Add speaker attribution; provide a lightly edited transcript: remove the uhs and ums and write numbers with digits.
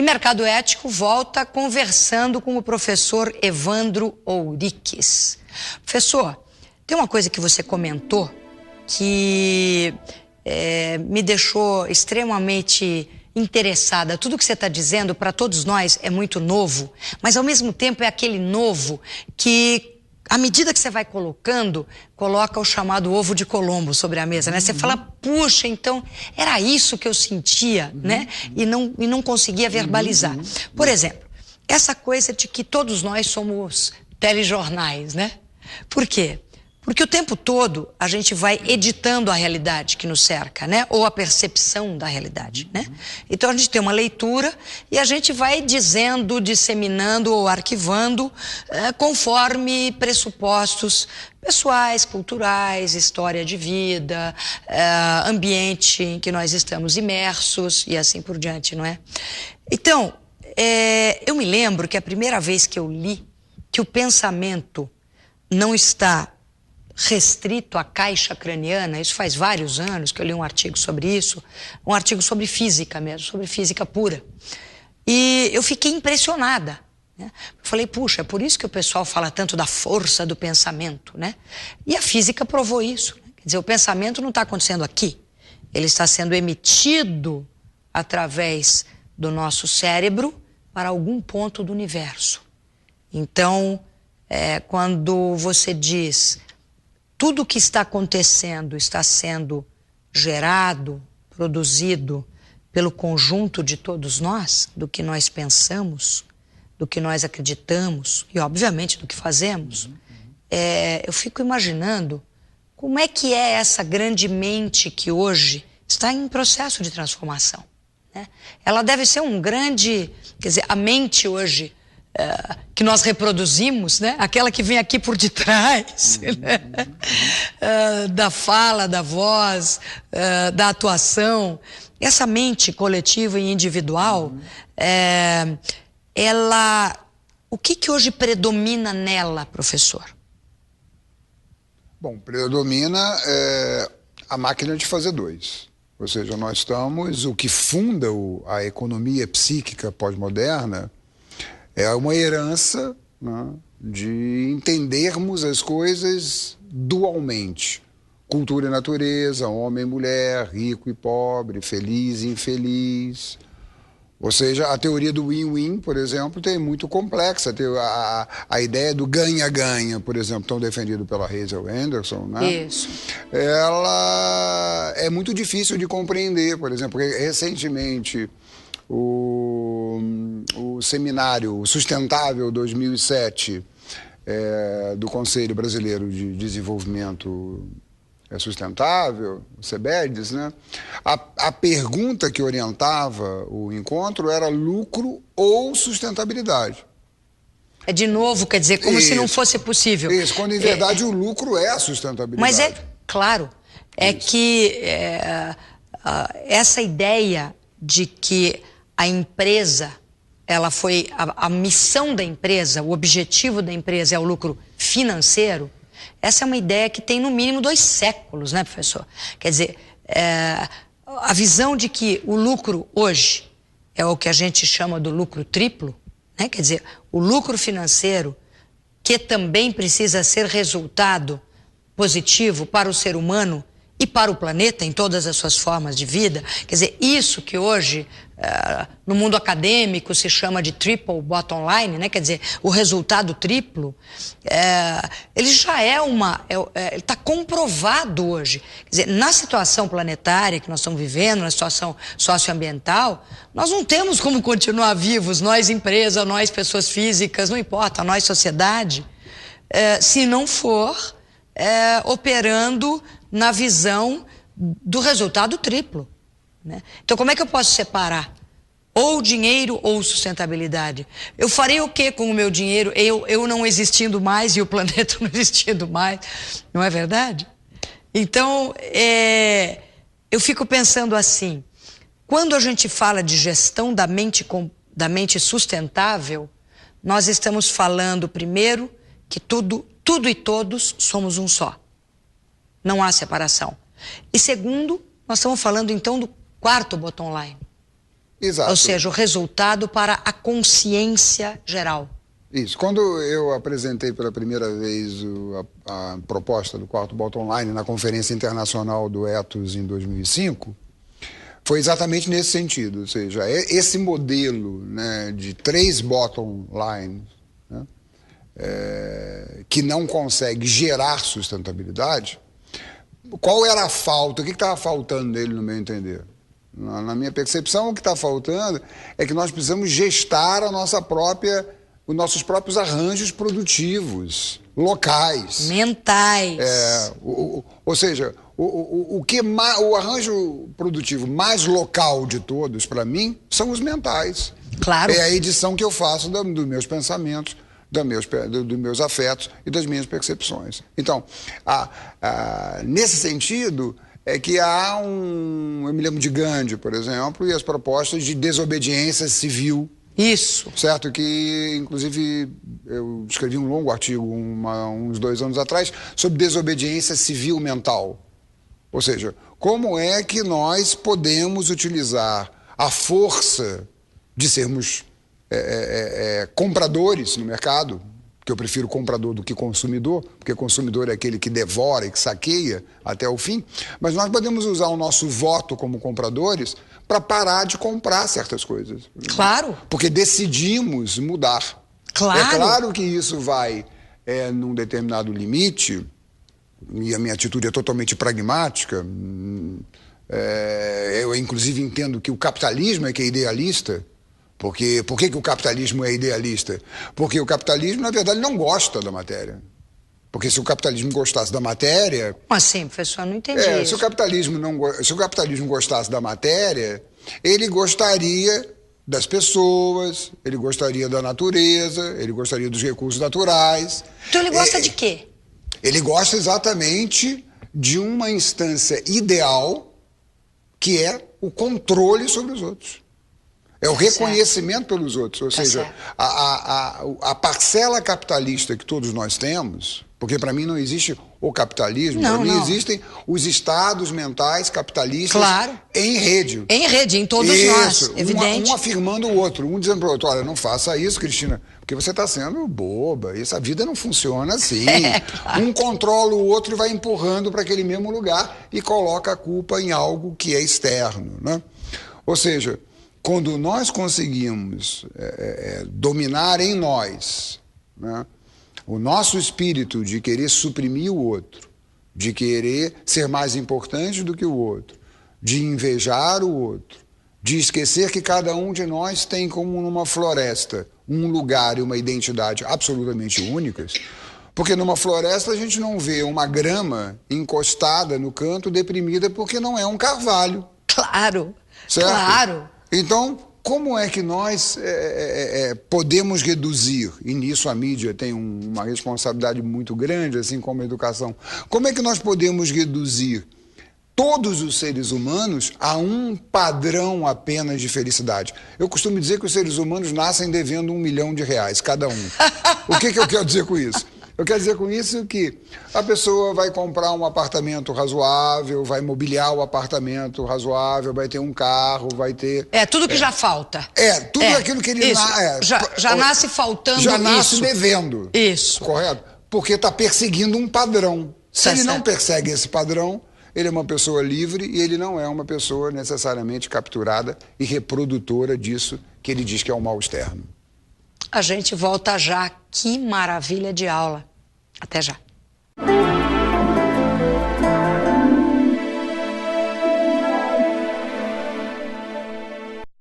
Speaker 1: Mercado Ético volta conversando com o professor Evandro Ouriques. Professor, tem uma coisa que você comentou que me deixou extremamente interessada. Tudo que você está dizendo, para todos nós, é muito novo, mas ao mesmo tempo é aquele novo que, à medida que você vai colocando, coloca o chamado ovo de Colombo sobre a mesa, né? Você fala, puxa, então era isso que eu sentia, né? E não conseguia verbalizar. Por exemplo, essa coisa de que todos nós somos telejornais, né? Por quê? Porque o tempo todo a gente vai editando a realidade que nos cerca, né? Ou a percepção da realidade, né? Então a gente tem uma leitura e a gente vai dizendo, disseminando ou arquivando conforme pressupostos pessoais, culturais, história de vida, ambiente em que nós estamos imersos e assim por diante, não é? Então, eu me lembro que a primeira vez que eu li que o pensamento não está restrito à caixa craniana, isso faz vários anos que eu li um artigo sobre isso, um artigo sobre física mesmo, sobre física pura. E eu fiquei impressionada, né? Falei, puxa, é por isso que o pessoal fala tanto da força do pensamento, né? E a física provou isso, né? Quer dizer, o pensamento não está acontecendo aqui, ele está sendo emitido através do nosso cérebro para algum ponto do universo. Então, quando você diz tudo o que está acontecendo está sendo gerado, produzido pelo conjunto de todos nós, do que nós pensamos, do que nós acreditamos e, obviamente, do que fazemos, eu fico imaginando como é que é essa grande mente que hoje está em processo de transformação, né? Ela deve ser um grande... Quer dizer, a mente hoje... que nós reproduzimos, né? Aquela que vem aqui por detrás, né? Da fala, da voz, da atuação. Essa mente coletiva e individual, o que hoje predomina nela, professor?
Speaker 2: Bom, predomina a máquina de fazer dois. Ou seja, nós estamos... O que funda a economia psíquica pós-moderna é uma herança, né, de entendermos as coisas dualmente. Cultura e natureza, homem e mulher, rico e pobre, feliz e infeliz. Ou seja, a teoria do win-win, por exemplo, é muito complexa. A ideia do ganha-ganha, por exemplo, tão defendido pela Hazel Anderson, né?
Speaker 1: Isso.
Speaker 2: Ela é muito difícil de compreender, por exemplo, porque recentemente... O seminário Sustentável 2007 do Conselho Brasileiro de Desenvolvimento Sustentável, o CBEDS, né? A pergunta que orientava o encontro era lucro ou sustentabilidade.
Speaker 1: É de novo, quer dizer, como se não fosse possível.
Speaker 2: Isso, quando em verdade o lucro é a sustentabilidade.
Speaker 1: Mas claro, que essa ideia de que a empresa, a missão da empresa, o objetivo da empresa é o lucro financeiro, essa é uma ideia que tem no mínimo 2 séculos, né, professor? Quer dizer, a visão de que o lucro hoje é o que a gente chama do lucro triplo, né? Quer dizer, o lucro financeiro, que também precisa ser resultado positivo para o ser humano e para o planeta, em todas as suas formas de vida. Quer dizer, isso que hoje, no mundo acadêmico, se chama de triple bottom line, né? Quer dizer, o resultado triplo, ele já está comprovado hoje. Quer dizer, na situação planetária que nós estamos vivendo, na situação socioambiental, nós não temos como continuar vivos, nós empresa, nós pessoas físicas, não importa, nós sociedade, se não for operando na visão do resultado triplo, né? Então, como é que eu posso separar ou dinheiro ou sustentabilidade? Eu farei o que com o meu dinheiro, eu não existindo mais e o planeta não existindo mais? Não é verdade? Então, eu fico pensando assim, quando a gente fala de gestão da mente sustentável, nós estamos falando, primeiro, que tudo e todos somos um só. Não há separação. E segundo, nós estamos falando então do quarto bottom line.
Speaker 2: Exato.
Speaker 1: Ou seja, o resultado para a consciência geral.
Speaker 2: Isso. Quando eu apresentei pela primeira vez a proposta do quarto bottom line na Conferência Internacional do Ethos em 2005, foi exatamente nesse sentido. Ou seja, esse modelo, né, de 3 bottom lines, né, que não consegue gerar sustentabilidade, qual era a falta? O que estava faltando nele, no meu entender? Na minha percepção, o que está faltando é que nós precisamos gestar os nossos próprios arranjos produtivos, locais.
Speaker 1: Mentais.
Speaker 2: Ou seja, o arranjo produtivo mais local de todos, para mim, são os mentais.
Speaker 1: Claro.
Speaker 2: É a edição que eu faço dos meus pensamentos, dos meus afetos e das minhas percepções. Então, nesse sentido, é que há eu me lembro de Gandhi, por exemplo, e as propostas de desobediência civil.
Speaker 1: Isso.
Speaker 2: Certo? Que, inclusive, eu escrevi um longo artigo uns 2 anos atrás sobre desobediência civil mental. Ou seja, como é que nós podemos utilizar a força de sermos compradores no mercado, que eu prefiro comprador do que consumidor, porque consumidor é aquele que devora e que saqueia até o fim, mas nós podemos usar o nosso voto como compradores para parar de comprar certas coisas.
Speaker 1: Claro.
Speaker 2: Porque decidimos mudar.
Speaker 1: Claro.
Speaker 2: É claro que isso vai num determinado limite, e a minha atitude é totalmente pragmática. Eu, inclusive, entendo que o capitalismo é que é idealista. Por que o capitalismo é idealista? Porque o capitalismo, na verdade, não gosta da matéria. Porque se o capitalismo gostasse da matéria...
Speaker 1: Como assim, professor? Não entendi isso.
Speaker 2: Se o capitalismo gostasse da matéria, ele gostaria das pessoas, ele gostaria da natureza, ele gostaria dos recursos naturais.
Speaker 1: Então ele gosta de quê?
Speaker 2: Ele gosta exatamente de uma instância ideal, que é o controle sobre os outros. É o reconhecimento pelos outros. Ou seja, a parcela capitalista que todos nós temos, porque para mim não existe o capitalismo, para mim existem os estados mentais capitalistas em rede.
Speaker 1: Em rede, em todos nós, evidente.
Speaker 2: Um afirmando o outro, um dizendo para o outro, olha, não faça isso, Cristina, porque você está sendo boba, essa vida não funciona assim. Claro. Um controla o outro e vai empurrando para aquele mesmo lugar e coloca a culpa em algo que é externo, né? Ou seja, quando nós conseguimos dominar em nós, né, o nosso espírito de querer suprimir o outro, de querer ser mais importante do que o outro, de invejar o outro, de esquecer que cada um de nós tem, como numa floresta, um lugar e uma identidade absolutamente únicas, porque numa floresta a gente não vê uma grama encostada no canto deprimida porque não é um carvalho.
Speaker 1: Claro,
Speaker 2: certo?
Speaker 1: Claro.
Speaker 2: Então, como é que nós podemos reduzir, e nisso a mídia tem uma responsabilidade muito grande, assim como a educação, como é que nós podemos reduzir todos os seres humanos a um padrão apenas de felicidade? Eu costumo dizer que os seres humanos nascem devendo R$1 milhão cada um. O que eu quero dizer com isso? Eu quero dizer com isso que a pessoa vai comprar um apartamento razoável, vai mobiliar o apartamento razoável, vai ter um carro, vai ter...
Speaker 1: tudo que já falta.
Speaker 2: Tudo aquilo que ele...
Speaker 1: Já nasce faltando isso.
Speaker 2: Já nasce devendo.
Speaker 1: Isso.
Speaker 2: Correto? Porque está perseguindo um padrão. Se ele não persegue esse padrão, ele é uma pessoa livre e ele não é uma pessoa necessariamente capturada e reprodutora disso que ele diz que é o mal externo.
Speaker 1: A gente volta já. Que maravilha de aula. Até já.